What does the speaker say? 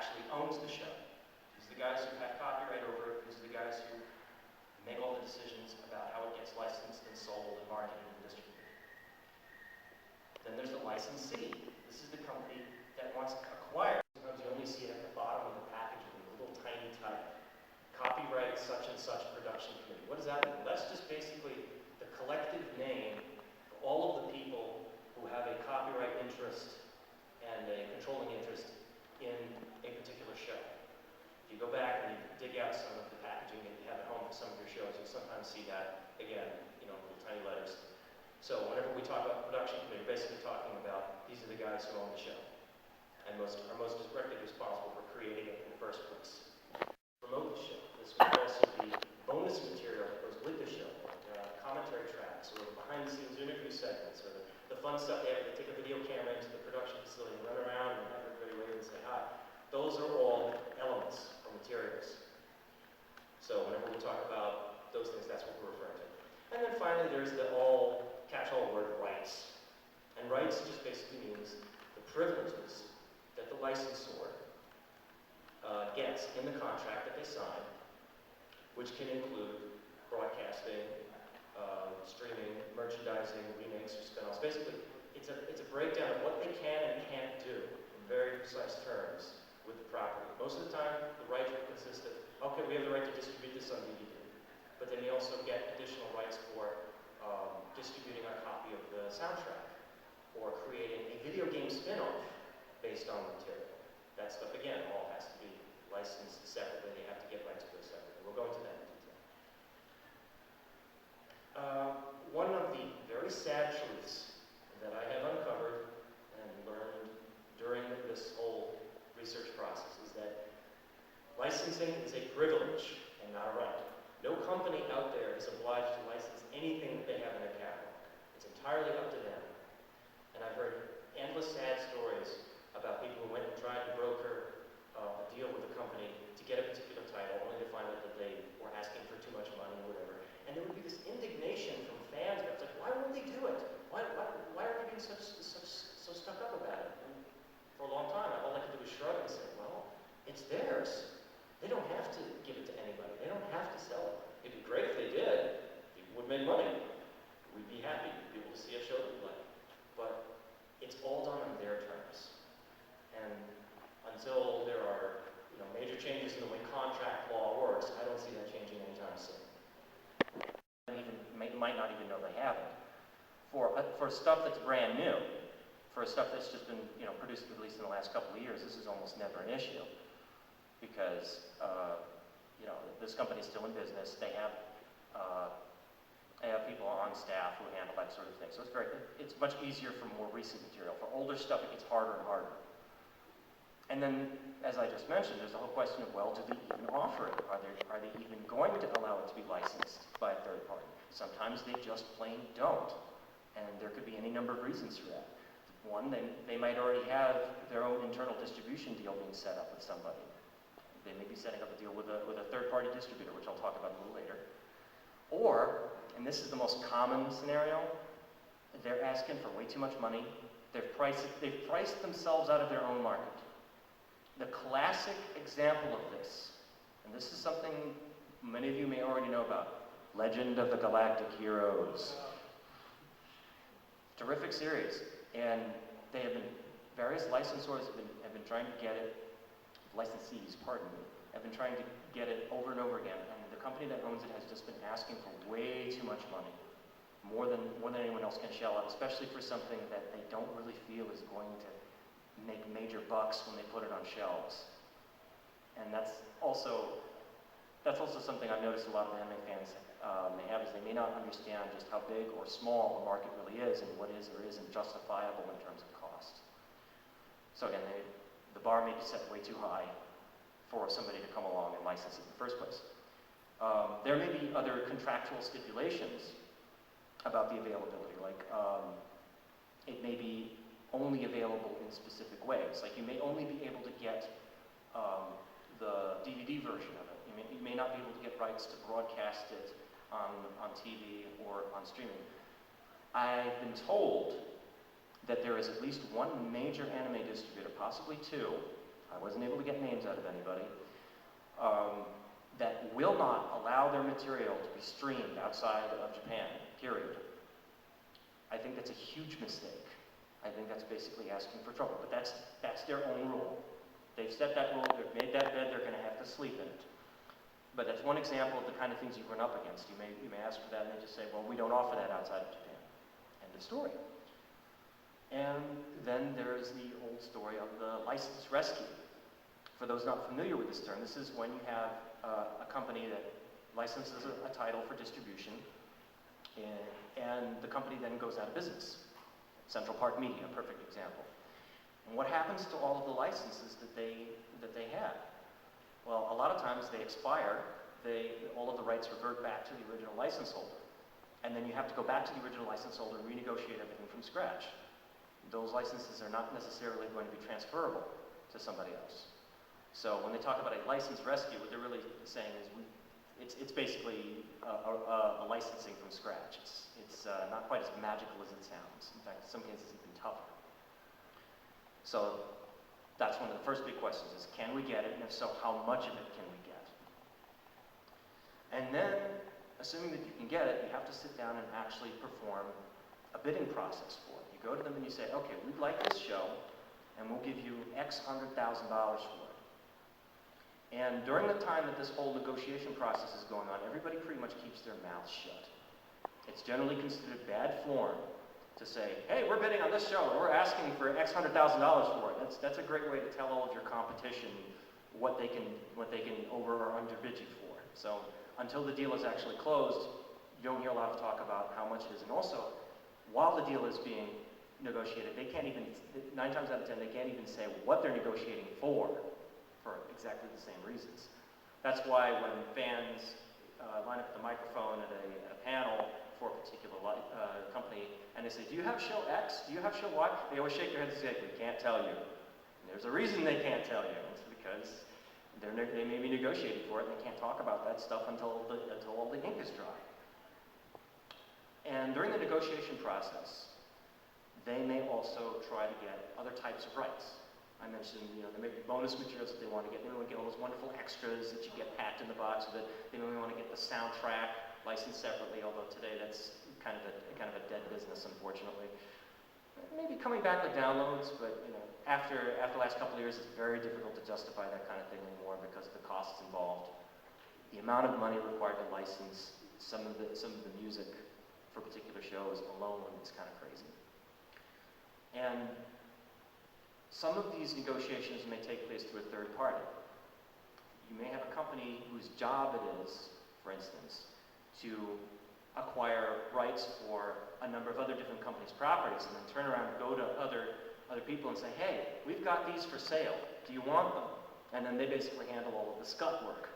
actually owns the show. These are the guys who have copyright over it. These are the guys who make all the decisions about how it gets licensed and sold and marketed and distributed. Then there's the licensee. This is the company that wants to acquire. Sometimes you only see it at the bottom of the packaging, a little tiny type. Copyright such and such production committee. What does that mean? That's just basically the collective name for all of the people who have a copyright interest and a controlling interest in a particular show. If you go back and you dig out some of the packaging that you have at home for some of your shows, you'll sometimes see that, again, little tiny letters. So whenever we talk about production committee, we're basically talking about these are the guys who own the show and are most directly responsible for creating it in the first place. Promote the show. This would also be bonus material that goes with the show, like commentary tracks or behind-the-scenes interview segments or the fun stuff they have. They take a video camera into the production facility and run around and have everybody wave and say hi. Those are all elements or materials. So whenever we talk about those things, that's what we're referring to. And then finally, there's the catch-all word rights. And rights just basically means the privileges that the licensor gets in the contract that they sign, which can include broadcasting, streaming, merchandising, remakes, or spin-offs. Basically, it's a breakdown of what they can and can't do in very precise terms with the property. Most of the time, the rights will consist of, okay, we have the right to distribute this on DVD, but then we also get additional rights for distributing a copy of the soundtrack or creating a video game spin-off based on the material. That stuff, again, all has to be licensed separately. They have to get rights to it separately. We'll go into that in detail. One of the very sad truths that I have uncovered and learned during this whole research process is that licensing is a privilege and not a right. No company out there is obliged to license anything that they have in their catalog. It's entirely up to them. And I've heard endless sad stories about people who went and tried to broker a deal with a company to get a particular title, only to find out that they were asking for too much money or whatever. And there would be this indignation from fans. It's like, why won't they do it? Why are they being so stuck up about it? And for a long time, all I could do was shrug and say, well, it's theirs. They don't have to give it to anybody. They don't have to sell it. It'd be great if they did. People would make money. We'd be happy. People would see a show that we like. But it's all done on their terms. And until there are major changes in the way contract law works, I don't see that changing anytime soon. Might not even know they have it. For stuff that's brand new, for stuff that's just been produced at least in the last couple of years, this is almost never an issue because this company's still in business. They have people on staff who handle that sort of thing. So it's much easier for more recent material. For older stuff, it gets harder and harder. And then, as I just mentioned, there's the whole question of, well, do they even offer it? Are they even going to allow it to be licensed by a third party? Sometimes they just plain don't. And there could be any number of reasons for that. One, they might already have their own internal distribution deal being set up with somebody. They may be setting up a deal with a third-party distributor, which I'll talk about a little later. Or, and this is the most common scenario, they're asking for way too much money. They've priced themselves out of their own market. The classic example of this, and this is something many of you may already know about, Legend of the Galactic Heroes. Terrific series, and various licensors have been trying to get it, licensees, pardon me, have been trying to get it over and over again, and the company that owns it has just been asking for way too much money, more than anyone else can shell out, especially for something that they don't really feel is going to make major bucks when they put it on shelves. And that's also something I've noticed a lot of anime fans may have, is they may not understand just how big or small the market really is and what is or isn't justifiable in terms of cost. So again, the bar may be set way too high for somebody to come along and license it in the first place. There may be other contractual stipulations about the availability, like it may be only available in specific ways. Like you may only be able to get the DVD version of it. You may not be able to get rights to broadcast it on TV or on streaming. I've been told that there is at least one major anime distributor, possibly two, I wasn't able to get names out of anybody, that will not allow their material to be streamed outside of Japan, period. I think that's a huge mistake. I think that's basically asking for trouble, but that's their own rule. They've set that rule, they've made that bed, they're going to have to sleep in it. But that's one example of the kind of things you run up against. You may ask for that and they just say, well, we don't offer that outside of Japan. End of story. And then there's the old story of the license rescue. For those not familiar with this term, this is when you have a company that licenses a title for distribution, and the company then goes out of business. Central Park Media, a perfect example. And what happens to all of the licenses that they had? Well, a lot of times they expire, all of the rights revert back to the original license holder. And then you have to go back to the original license holder and renegotiate everything from scratch. Those licenses are not necessarily going to be transferable to somebody else. So when they talk about a license rescue, what they're really saying is it's basically a licensing from scratch. It's not quite as magical as it sounds. In fact, in some cases, even tougher. So that's one of the first big questions is, can we get it? And if so, how much of it can we get? And then, assuming that you can get it, you have to sit down and actually perform a bidding process for it. You go to them and you say, okay, we'd like this show, and we'll give you X $100,000 for it. And during the time that this whole negotiation process is going on, everybody pretty much keeps their mouths shut. It's generally considered bad form to say, hey, we're bidding on this show, and we're asking for X $100,000 for it. That's a great way to tell all of your competition what they can over or underbid you for. So until the deal is actually closed, you don't hear a lot of talk about how much it is. And also, while the deal is being negotiated, they can't even, 9 times out of 10, they can't even say what they're negotiating for exactly the same reasons. That's why when fans line up at the microphone at a panel for a particular company, and they say, do you have show X? Do you have show Y? They always shake their heads and say, we can't tell you. And there's a reason they can't tell you. It's because they may be negotiating for it, and they can't talk about that stuff until all the ink is dry. And during the negotiation process, they may also try to get other types of rights. I mentioned, there may be bonus materials that they want to get. They may want to get all those wonderful extras that you get packed in the box of it. They may want to get the soundtrack licensed separately, although today that's kind of a dead business, unfortunately. Maybe coming back with downloads, but after the last couple of years, it's very difficult to justify that kind of thing anymore because of the costs involved. The amount of money required to license some of the music for particular shows alone is kind of crazy. And some of these negotiations may take place through a third party. You may have a company whose job it is, for instance, to acquire rights for a number of other different companies' properties and then turn around and go to other people and say, hey, we've got these for sale. Do you want them? And then they basically handle all of the scut work.